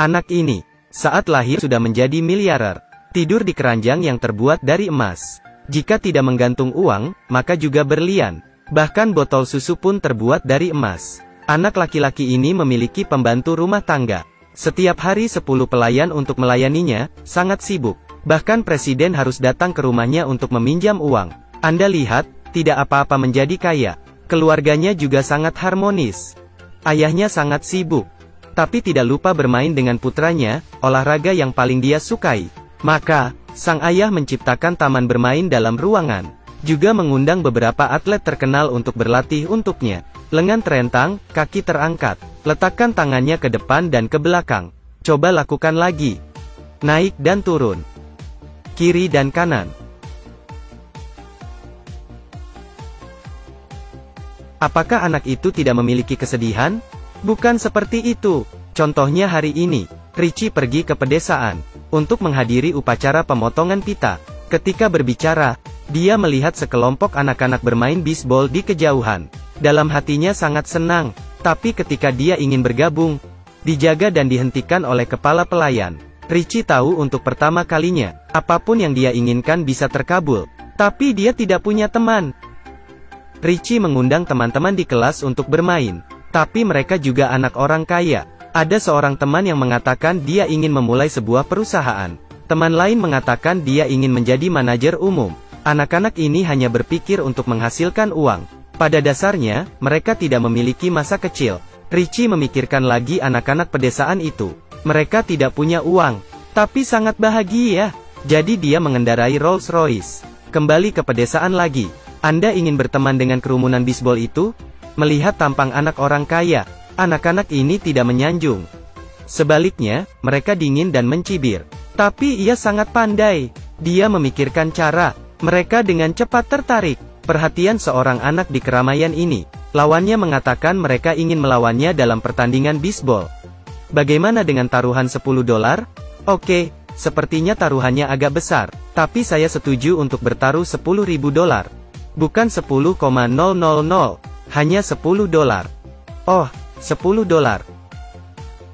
Anak ini, saat lahir sudah menjadi miliarder. Tidur di keranjang yang terbuat dari emas. Jika tidak menggantung uang, maka juga berlian. Bahkan botol susu pun terbuat dari emas. Anak laki-laki ini memiliki pembantu rumah tangga. Setiap hari 10 pelayan untuk melayaninya, sangat sibuk. Bahkan presiden harus datang ke rumahnya untuk meminjam uang. Anda lihat, tidak apa-apa menjadi kaya. Keluarganya juga sangat harmonis. Ayahnya sangat sibuk, tapi tidak lupa bermain dengan putranya, olahraga yang paling dia sukai. Maka, sang ayah menciptakan taman bermain dalam ruangan. Juga mengundang beberapa atlet terkenal untuk berlatih untuknya. Lengan terentang, kaki terangkat. Letakkan tangannya ke depan dan ke belakang. Coba lakukan lagi. Naik dan turun. Kiri dan kanan. Apakah anak itu tidak memiliki kesedihan? Bukan seperti itu. Contohnya hari ini, Richie pergi ke pedesaan untuk menghadiri upacara pemotongan pita. Ketika berbicara, dia melihat sekelompok anak-anak bermain bisbol di kejauhan. Dalam hatinya sangat senang, tapi ketika dia ingin bergabung, dijaga dan dihentikan oleh kepala pelayan. Richie tahu untuk pertama kalinya, apapun yang dia inginkan bisa terkabul, tapi dia tidak punya teman. Richie mengundang teman-teman di kelas untuk bermain, tapi mereka juga anak orang kaya. Ada seorang teman yang mengatakan dia ingin memulai sebuah perusahaan. Teman lain mengatakan dia ingin menjadi manajer umum. Anak-anak ini hanya berpikir untuk menghasilkan uang. Pada dasarnya, mereka tidak memiliki masa kecil. Richie memikirkan lagi anak-anak pedesaan itu. Mereka tidak punya uang, tapi sangat bahagia. Jadi dia mengendarai Rolls Royce. Kembali ke pedesaan lagi. Anda ingin berteman dengan kerumunan bisbol itu? Melihat tampang anak orang kaya, anak-anak ini tidak menyanjung. Sebaliknya, mereka dingin dan mencibir. Tapi ia sangat pandai. Dia memikirkan cara. Mereka dengan cepat tertarik. Perhatian seorang anak di keramaian ini. Lawannya mengatakan mereka ingin melawannya dalam pertandingan bisbol. Bagaimana dengan taruhan $10? Oke, sepertinya taruhannya agak besar. Tapi saya setuju untuk bertaruh $10.000. Bukan 10,000. Hanya $10. Oh, $10.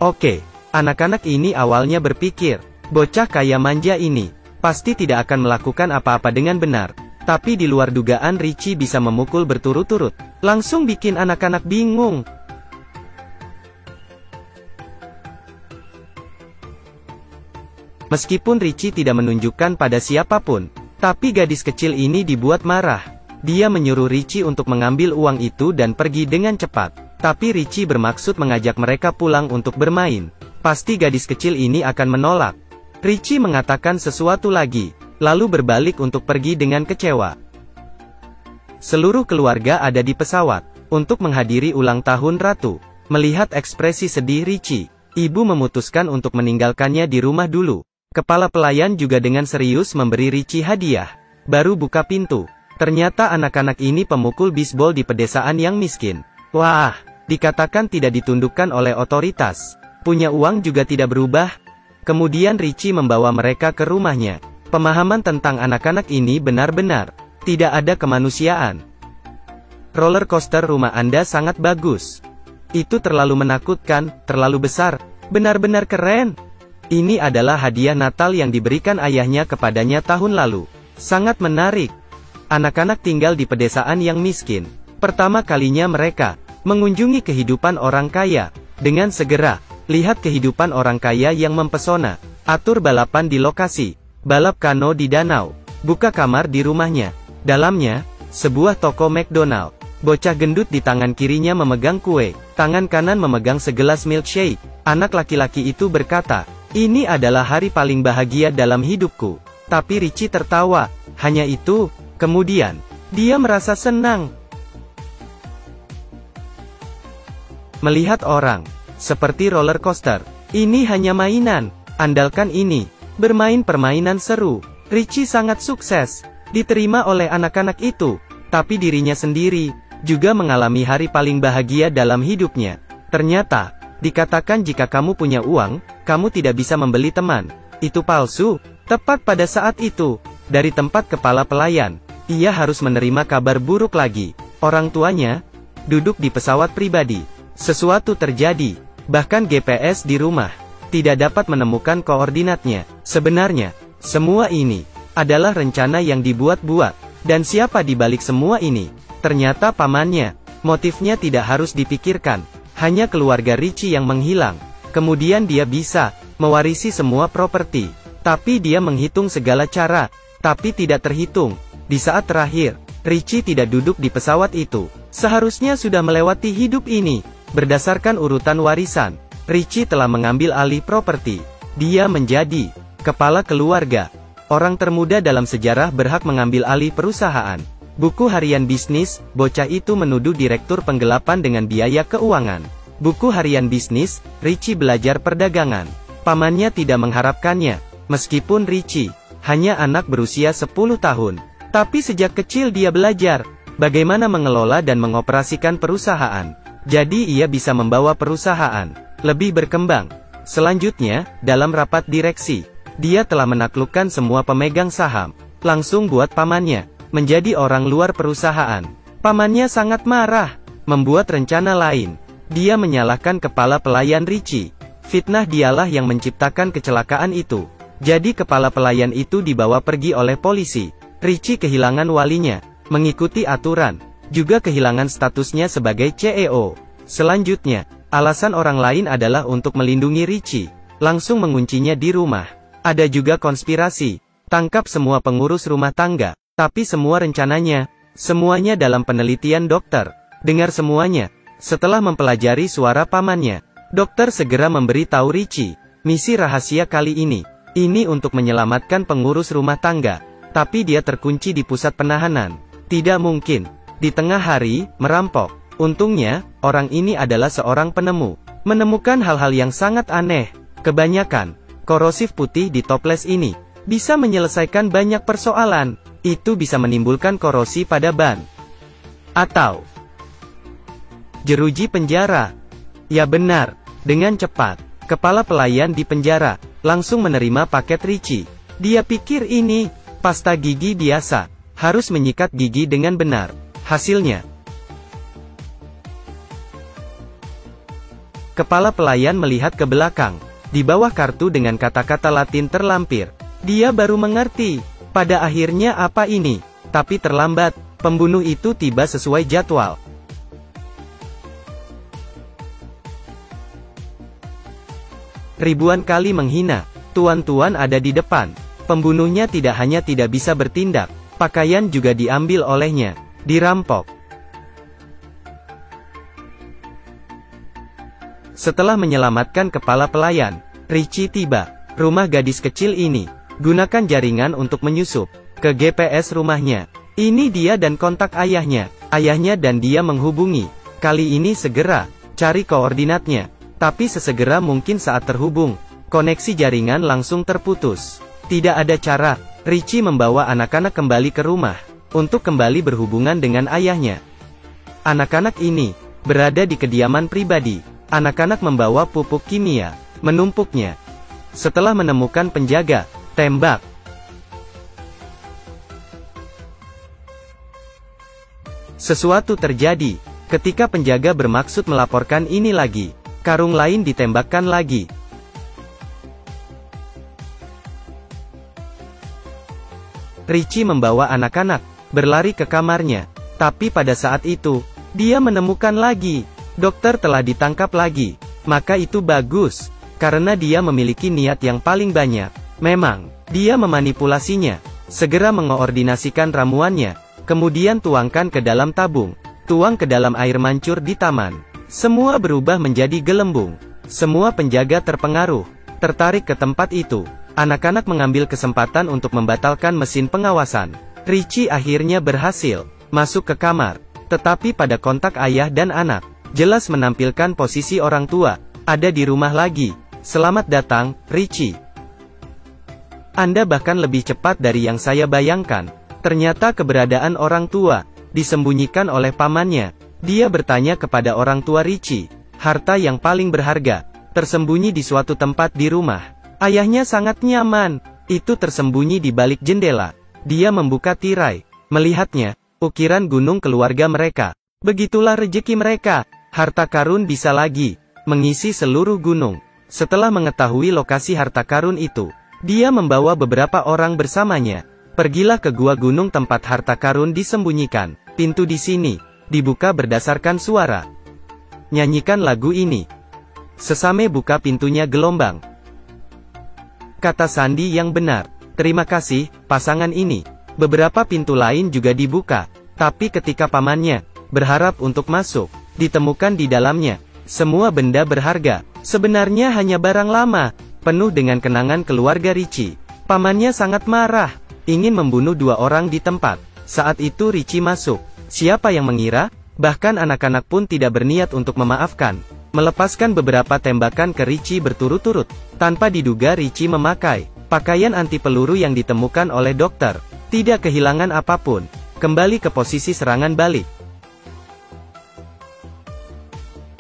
Oke, anak-anak ini awalnya berpikir, bocah kaya manja ini, pasti tidak akan melakukan apa-apa dengan benar. Tapi di luar dugaan Richie bisa memukul berturut-turut. Langsung bikin anak-anak bingung. Meskipun Richie tidak menunjukkan pada siapapun, tapi gadis kecil ini dibuat marah. Dia menyuruh Richie untuk mengambil uang itu dan pergi dengan cepat. Tapi Richie bermaksud mengajak mereka pulang untuk bermain. Pasti gadis kecil ini akan menolak. Richie mengatakan sesuatu lagi, lalu berbalik untuk pergi dengan kecewa. Seluruh keluarga ada di pesawat untuk menghadiri ulang tahun Ratu. Melihat ekspresi sedih Richie, ibu memutuskan untuk meninggalkannya di rumah dulu. Kepala pelayan juga dengan serius memberi Richie hadiah. Baru buka pintu. Ternyata anak-anak ini pemukul bisbol di pedesaan yang miskin. Wah, dikatakan tidak ditundukkan oleh otoritas. Punya uang juga tidak berubah. Kemudian Richie membawa mereka ke rumahnya. Pemahaman tentang anak-anak ini benar-benar tidak ada kemanusiaan. Roller coaster rumah Anda sangat bagus. Itu terlalu menakutkan, terlalu besar, benar-benar keren. Ini adalah hadiah Natal yang diberikan ayahnya kepadanya tahun lalu. Sangat menarik. Anak-anak tinggal di pedesaan yang miskin. Pertama kalinya mereka mengunjungi kehidupan orang kaya. Dengan segera, lihat kehidupan orang kaya yang mempesona. Atur balapan di lokasi. Balap kano di danau. Buka kamar di rumahnya. Dalamnya, sebuah toko McDonald. Bocah gendut di tangan kirinya memegang kue. Tangan kanan memegang segelas milkshake. Anak laki-laki itu berkata, "Ini adalah hari paling bahagia dalam hidupku." Tapi Richie tertawa. Hanya itu. Kemudian, dia merasa senang. Melihat orang, seperti roller coaster. Ini hanya mainan. Andalkan ini. Bermain permainan seru. Richie sangat sukses. Diterima oleh anak-anak itu. Tapi dirinya sendiri, juga mengalami hari paling bahagia dalam hidupnya. Ternyata, dikatakan jika kamu punya uang, kamu tidak bisa membeli teman. Itu palsu. Tepat pada saat itu, dari tempat kepala pelayan, ia harus menerima kabar buruk lagi. Orang tuanya duduk di pesawat pribadi. Sesuatu terjadi. Bahkan GPS di rumah tidak dapat menemukan koordinatnya. Sebenarnya, semua ini adalah rencana yang dibuat-buat. Dan siapa di balik semua ini? Ternyata pamannya. Motifnya tidak harus dipikirkan. Hanya keluarga Richie yang menghilang. Kemudian dia bisa mewarisi semua properti. Tapi dia menghitung segala cara. Tapi tidak terhitung. Di saat terakhir, Richie tidak duduk di pesawat itu. Seharusnya sudah melewati hidup ini. Berdasarkan urutan warisan, Richie telah mengambil alih properti. Dia menjadi kepala keluarga. Orang termuda dalam sejarah berhak mengambil alih perusahaan. Buku harian bisnis, bocah itu menuduh direktur penggelapan dengan biaya keuangan. Buku harian bisnis, Richie belajar perdagangan. Pamannya tidak mengharapkannya. Meskipun Richie hanya anak berusia 10 tahun. Tapi sejak kecil dia belajar bagaimana mengelola dan mengoperasikan perusahaan. Jadi ia bisa membawa perusahaan lebih berkembang. Selanjutnya, dalam rapat direksi, dia telah menaklukkan semua pemegang saham. Langsung buat pamannya menjadi orang luar perusahaan. Pamannya sangat marah, membuat rencana lain. Dia menyalahkan kepala pelayan Richie. Fitnah dialah yang menciptakan kecelakaan itu. Jadi kepala pelayan itu dibawa pergi oleh polisi. Richie kehilangan walinya, mengikuti aturan, juga kehilangan statusnya sebagai CEO. Selanjutnya, alasan orang lain adalah untuk melindungi Richie. Langsung menguncinya di rumah. Ada juga konspirasi, tangkap semua pengurus rumah tangga, tapi semua rencananya, semuanya dalam penelitian dokter. Dengar semuanya. Setelah mempelajari suara pamannya, dokter segera memberitahu Richie, misi rahasia kali ini untuk menyelamatkan pengurus rumah tangga. Tapi dia terkunci di pusat penahanan. Tidak mungkin, di tengah hari, merampok. Untungnya, orang ini adalah seorang penemu. Menemukan hal-hal yang sangat aneh. Kebanyakan korosif putih di toples ini bisa menyelesaikan banyak persoalan. Itu bisa menimbulkan korosi pada ban. Atau jeruji penjara. Ya benar, dengan cepat, kepala pelayan di penjara langsung menerima paket Richie. Dia pikir ini pasta gigi biasa, harus menyikat gigi dengan benar. Hasilnya, kepala pelayan melihat ke belakang. Di bawah kartu dengan kata-kata Latin terlampir. Dia baru mengerti. Pada akhirnya apa ini? Tapi terlambat. Pembunuh itu tiba sesuai jadwal. Ribuan kali menghina. Tuan-tuan ada di depan. Pembunuhnya tidak hanya tidak bisa bertindak, pakaian juga diambil olehnya. Dirampok. Setelah menyelamatkan kepala pelayan, Richie tiba. Rumah gadis kecil ini. Gunakan jaringan untuk menyusup ke GPS rumahnya. Ini dia dan kontak ayahnya. Ayahnya dan dia menghubungi. Kali ini segera cari koordinatnya. Tapi sesegera mungkin saat terhubung, koneksi jaringan langsung terputus. Tidak ada cara. Richie membawa anak-anak kembali ke rumah untuk kembali berhubungan dengan ayahnya. Anak-anak ini berada di kediaman pribadi. Anak-anak membawa pupuk kimia, menumpuknya. Setelah menemukan penjaga, tembak. Sesuatu terjadi. Ketika penjaga bermaksud melaporkan ini lagi, karung lain ditembakkan lagi. Richie membawa anak-anak berlari ke kamarnya. Tapi pada saat itu, dia menemukan lagi. Dokter telah ditangkap lagi. Maka itu bagus. Karena dia memiliki niat yang paling banyak. Memang, dia memanipulasinya. Segera mengoordinasikan ramuannya. Kemudian tuangkan ke dalam tabung. Tuang ke dalam air mancur di taman. Semua berubah menjadi gelembung. Semua penjaga terpengaruh. Tertarik ke tempat itu. Anak-anak mengambil kesempatan untuk membatalkan mesin pengawasan. Richie akhirnya berhasil masuk ke kamar. Tetapi pada kontak ayah dan anak, jelas menampilkan posisi orang tua, ada di rumah lagi. Selamat datang, Richie. Anda bahkan lebih cepat dari yang saya bayangkan. Ternyata keberadaan orang tua disembunyikan oleh pamannya. Dia bertanya kepada orang tua Richie. Harta yang paling berharga tersembunyi di suatu tempat di rumah. Ayahnya sangat nyaman. Itu tersembunyi di balik jendela. Dia membuka tirai. Melihatnya, ukiran gunung keluarga mereka. Begitulah rezeki mereka. Harta karun bisa lagi mengisi seluruh gunung. Setelah mengetahui lokasi harta karun itu, dia membawa beberapa orang bersamanya. Pergilah ke gua gunung tempat harta karun disembunyikan. Pintu di sini dibuka berdasarkan suara. Nyanyikan lagu ini. Sesame buka pintunya gelombang. Kata Sandi yang benar. Terima kasih, pasangan ini. Beberapa pintu lain juga dibuka. Tapi ketika pamannya berharap untuk masuk, ditemukan di dalamnya semua benda berharga. Sebenarnya hanya barang lama, penuh dengan kenangan keluarga Richie. Pamannya sangat marah, ingin membunuh dua orang di tempat. Saat itu Richie masuk. Siapa yang mengira? Bahkan anak-anak pun tidak berniat untuk memaafkan. Melepaskan beberapa tembakan ke Richie berturut-turut. Tanpa diduga Richie memakai pakaian anti peluru yang ditemukan oleh dokter. Tidak kehilangan apapun. Kembali ke posisi serangan balik.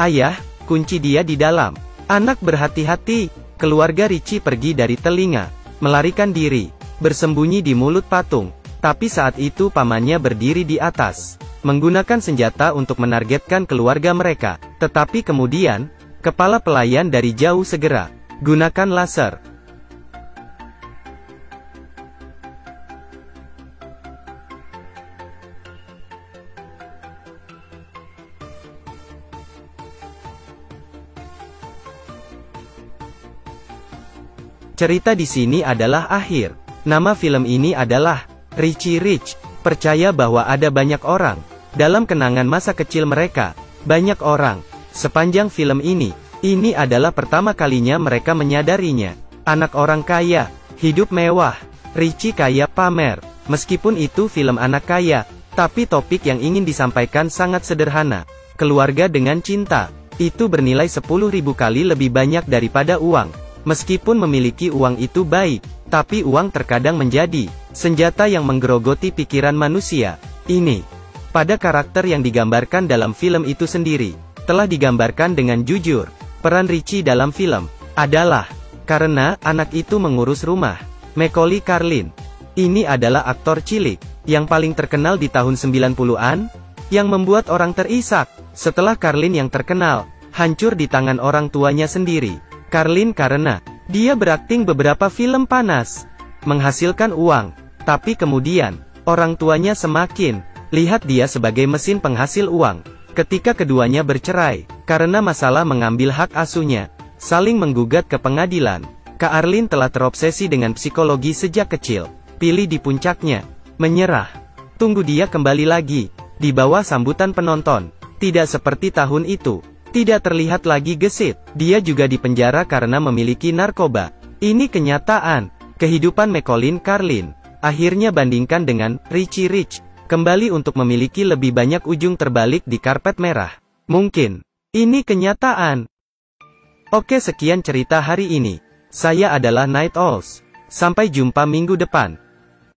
Ayah, kunci dia di dalam. Anak berhati-hati. Keluarga Richie pergi dari telinga. Melarikan diri. Bersembunyi di mulut patung. Tapi saat itu pamannya berdiri di atas. Menggunakan senjata untuk menargetkan keluarga mereka. Tetapi kemudian, kepala pelayan dari jauh segera. Gunakan laser. Cerita di sini adalah akhir. Nama film ini adalah Richie Rich. Percaya bahwa ada banyak orang dalam kenangan masa kecil mereka. Banyak orang. Sepanjang film ini adalah pertama kalinya mereka menyadarinya. Anak orang kaya, hidup mewah. Richie kaya pamer. Meskipun itu film anak kaya, tapi topik yang ingin disampaikan sangat sederhana. Keluarga dengan cinta. Itu bernilai 10.000 kali lebih banyak daripada uang. Meskipun memiliki uang itu baik, tapi uang terkadang menjadi senjata yang menggerogoti pikiran manusia. Ini, pada karakter yang digambarkan dalam film itu sendiri, telah digambarkan dengan jujur. Peran Richie dalam film adalah karena anak itu mengurus rumah. Macaulay Culkin. Ini adalah aktor cilik yang paling terkenal di tahun 90-an, yang membuat orang terisak. Setelah Culkin yang terkenal hancur di tangan orang tuanya sendiri. Culkin karena dia berakting beberapa film panas, menghasilkan uang, tapi kemudian orang tuanya semakin lihat dia sebagai mesin penghasil uang. Ketika keduanya bercerai karena masalah mengambil hak asuhnya, saling menggugat ke pengadilan. Culkin telah terobsesi dengan psikologi sejak kecil. Pilih di puncaknya, menyerah. Tunggu dia kembali lagi di bawah sambutan penonton. Tidak seperti tahun itu. Tidak terlihat lagi gesit. Dia juga dipenjara karena memiliki narkoba. Ini kenyataan. Kehidupan Macaulay Culkin. Akhirnya bandingkan dengan Richie Rich. Kembali untuk memiliki lebih banyak ujung terbalik di karpet merah. Mungkin ini kenyataan. Oke, sekian cerita hari ini. Saya adalah Night Owls. Sampai jumpa minggu depan.